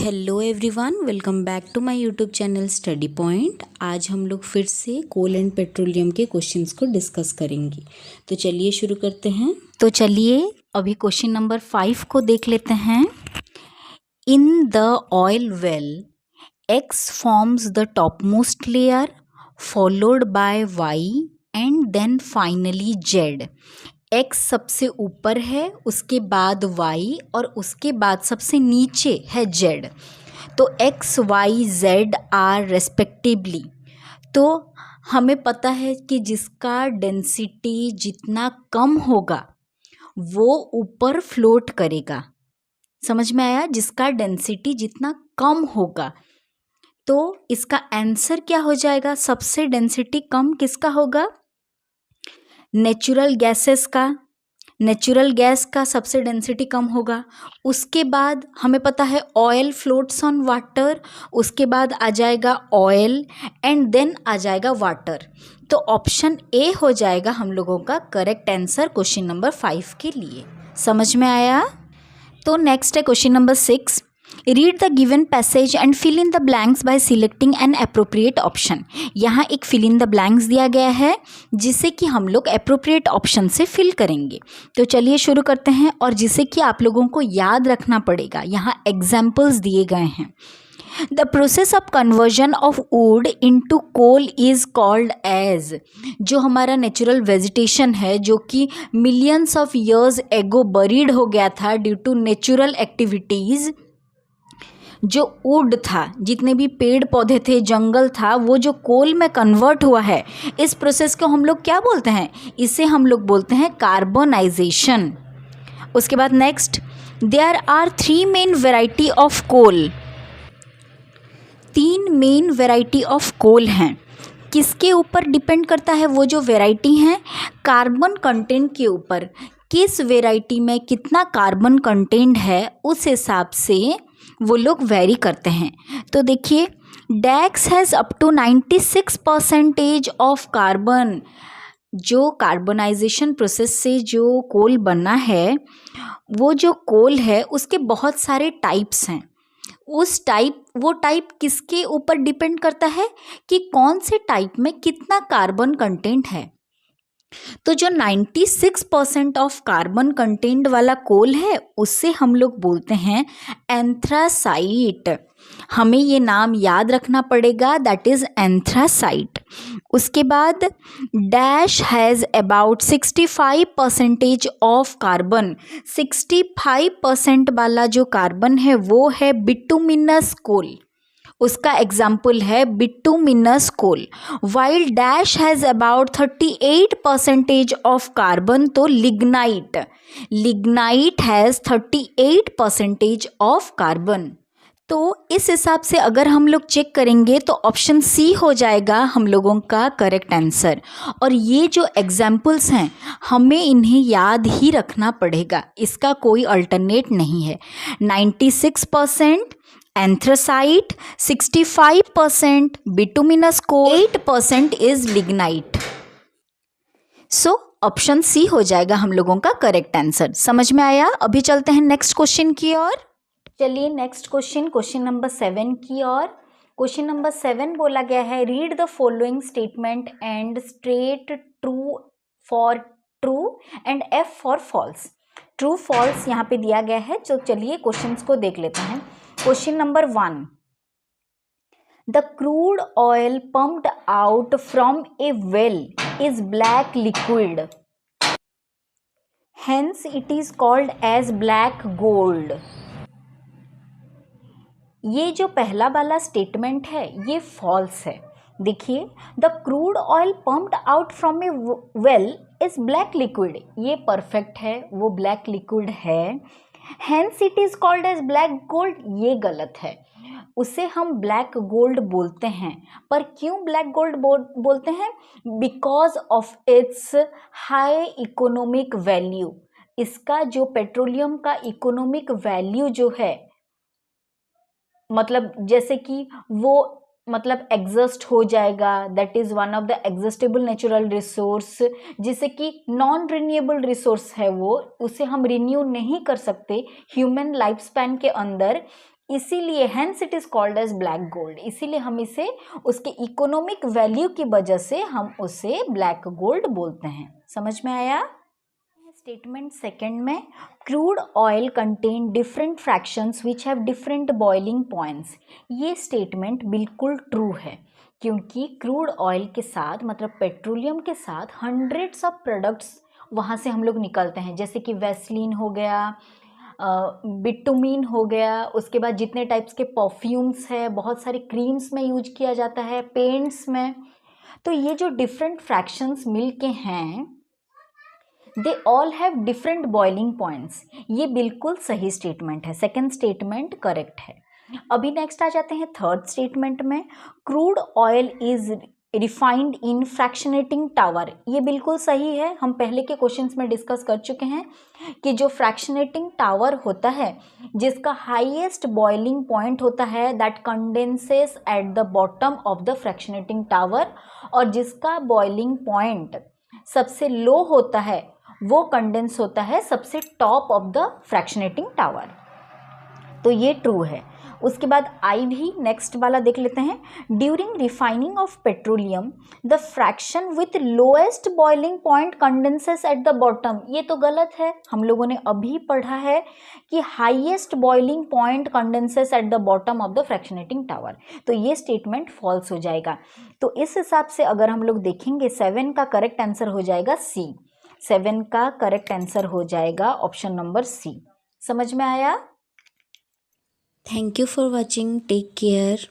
Hello everyone, welcome back to my YouTube channel Study Point. आज हम लोग फिर से कोल एंड पेट्रोलियम के क्वेश्चंस को डिस्कस करेंगे। तो चलिए शुरू करते हैं। तो चलिए अभी क्वेश्चन नंबर 5 को देख लेते हैं। In the oil well X forms the top most layer followed by Y and then finally Z. X सबसे ऊपर है, उसके बाद वाई और उसके बाद सबसे नीचे है जेड। तो X Y Z are respectively. तो हमें पता है कि जिसका डेंसिटी जितना कम होगा वो ऊपर फ्लोट करेगा। समझ में आया? जिसका डेंसिटी जितना कम होगा, तो इसका आंसर क्या हो जाएगा? सबसे डेंसिटी कम किसका होगा? नेचुरल गैसेस का। नेचुरल गैस का सबसे डेंसिटी कम होगा। उसके बाद हमें पता है ऑयल फ्लोट्स ऑन वाटर, उसके बाद आ जाएगा ऑयल एंड देन आ जाएगा वाटर। तो ऑप्शन ए हो जाएगा हम लोगों का करेक्ट आंसर क्वेश्चन नंबर 5 के लिए। समझ में आया? तो नेक्स्ट है question number 6। Read the given passage and fill in the blanks by selecting an appropriate option. यहाँ एक फिल इन द ब्लैंक्स दिया गया है जिसे कि हम लोग अप्रोप्रिएट ऑप्शन से फिल करेंगे। तो चलिए शुरू करते हैं, और जिसे कि आप लोगों को याद रखना पड़ेगा। यहाँ एग्जाम्पल्स दिए गए हैं। The process of conversion of wood into coal is called as. जो हमारा नेचुरल वेजिटेशन है, जो कि millions of years ago buried हो गया था ड्यू टू नेचुरल एक्टिविटीज़। जो वुड था, जितने भी पेड़ पौधे थे, जंगल था, वो जो कोल में कन्वर्ट हुआ है, इस प्रोसेस को हम लोग क्या बोलते हैं? इसे हम लोग बोलते हैं कार्बोनाइजेशन। उसके बाद next, there are 3 main variety of coal. 3 main variety of coal हैं। किसके ऊपर डिपेंड करता है वो जो वेराइटी हैं? कार्बन कंटेंट के ऊपर। किस वेराइटी में कितना कार्बन कंटेंट है, उस हिसाब से वो लोग वेरी करते हैं। तो देखिए, डैक्स has up to 96% of carbon. जो कार्बनाइजेशन प्रोसेस से जो कोल बना है, वो जो कोल है उसके बहुत सारे टाइप्स हैं। वो टाइप किसके ऊपर डिपेंड करता है कि कौन से टाइप में कितना कार्बन कंटेंट है। तो जो 96% ऑफ कार्बन कंटेंट वाला कोल है, उससे हम लोग बोलते हैं एंथ्रासाइट। हमें ये नाम याद रखना पड़ेगा, दैट इज एंथ्रासाइट। उसके बाद dash has about 65% of carbon. 65% वाला जो कार्बन है वो है बिटुमिनस कोल। उसका एग्जाम्पल है बिटुमिनस कोल। वाइल डैश हैज़ अबाउट 38% ऑफ कार्बन, तो lignite. Lignite has 38% of carbon. तो इस हिसाब से अगर हम लोग चेक करेंगे तो ऑप्शन सी हो जाएगा हम लोगों का करेक्ट आंसर। और ये जो एग्जाम्पल्स हैं, हमें इन्हें याद ही रखना पड़ेगा, इसका कोई अल्टरनेट नहीं है। 96% anthracite, 65% bituminous coal, 8% is lignite. So option C हो जाएगा हम लोगों का करेक्ट आंसर। समझ में आया? अभी चलते हैं नेक्स्ट क्वेश्चन की ओर। चलिए नेक्स्ट क्वेश्चन नंबर 7 की ओर। क्वेश्चन नंबर 7 बोला गया है, read the following statement and state true for true and F for false. True false यहाँ पे दिया गया है। तो चलिए क्वेश्चंस को देख लेते हैं। Question number 1, the crude oil pumped out from a well is black liquid, hence it is called as black gold. ये जो पहला वाला स्टेटमेंट है ये फॉल्स है। देखिए, the crude oil pumped out from a well is black liquid, ये perfect है, वो ब्लैक लिक्विड है। Hence it is called as black gold, ये गलत है। उसे हम ब्लैक गोल्ड बोलते हैं, पर क्यों ब्लैक गोल्ड बोलते हैं? Because of its high economic value. इसका जो पेट्रोलियम का इकोनॉमिक वैल्यू जो है, मतलब जैसे कि वो मतलब एग्जस्ट हो जाएगा, that is one of the exhaustible natural resource, जिसे कि नॉन रिन्यूएबल रिसोर्स है वो, उसे हम रिन्यू नहीं कर सकते ह्यूमन लाइफ स्पैन के अंदर। इसीलिए hence it is called as black gold, इसीलिए हम इसे उसके इकोनॉमिक वैल्यू की वजह से हम उसे ब्लैक गोल्ड बोलते हैं। समझ में आया? स्टेटमेंट सेकंड में, crude oil contain different fractions which have different boiling points. ये स्टेटमेंट बिल्कुल ट्रू है, क्योंकि क्रूड ऑयल के साथ मतलब पेट्रोलियम के साथ हंड्रेड्स ऑफ प्रोडक्ट्स वहाँ से हम लोग निकलते हैं, जैसे कि वैसलीन हो गया, बिटुमिन हो गया, उसके बाद जितने टाइप्स के परफ्यूम्स है, बहुत सारे क्रीम्स में यूज किया जाता है, पेंट्स में। तो ये जो डिफरेंट फ्रैक्शंस मिल के हैं, they all have different boiling points. ये बिल्कुल सही स्टेटमेंट है, सेकेंड स्टेटमेंट करेक्ट है। अभी नेक्स्ट आ जाते हैं थर्ड स्टेटमेंट में, crude oil is refined in fractionating tower. ये बिल्कुल सही है, हम पहले के क्वेश्चंस में डिस्कस कर चुके हैं कि जो फ्रैक्शनेटिंग टावर होता है, जिसका हाईएस्ट बॉइलिंग पॉइंट होता है, that condenses at the bottom of the fractionating tower, और जिसका बॉइलिंग पॉइंट सबसे लो होता है वो कंडेंस होता है सबसे top of the fractionating tower. तो ये ट्रू है। उसके बाद आई भी नेक्स्ट वाला देख लेते हैं, during refining of petroleum the fraction with lowest boiling point condenses at the bottom. ये तो गलत है, हम लोगों ने अभी पढ़ा है कि highest boiling point condenses at the bottom of the fractionating tower, तो ये स्टेटमेंट फॉल्स हो जाएगा। तो इस हिसाब से अगर हम लोग देखेंगे 7 का करेक्ट आंसर हो जाएगा सी। 7 का करेक्ट आंसर हो जाएगा ऑप्शन नंबर सी। समझ में आया? Thank you for watching. Take care.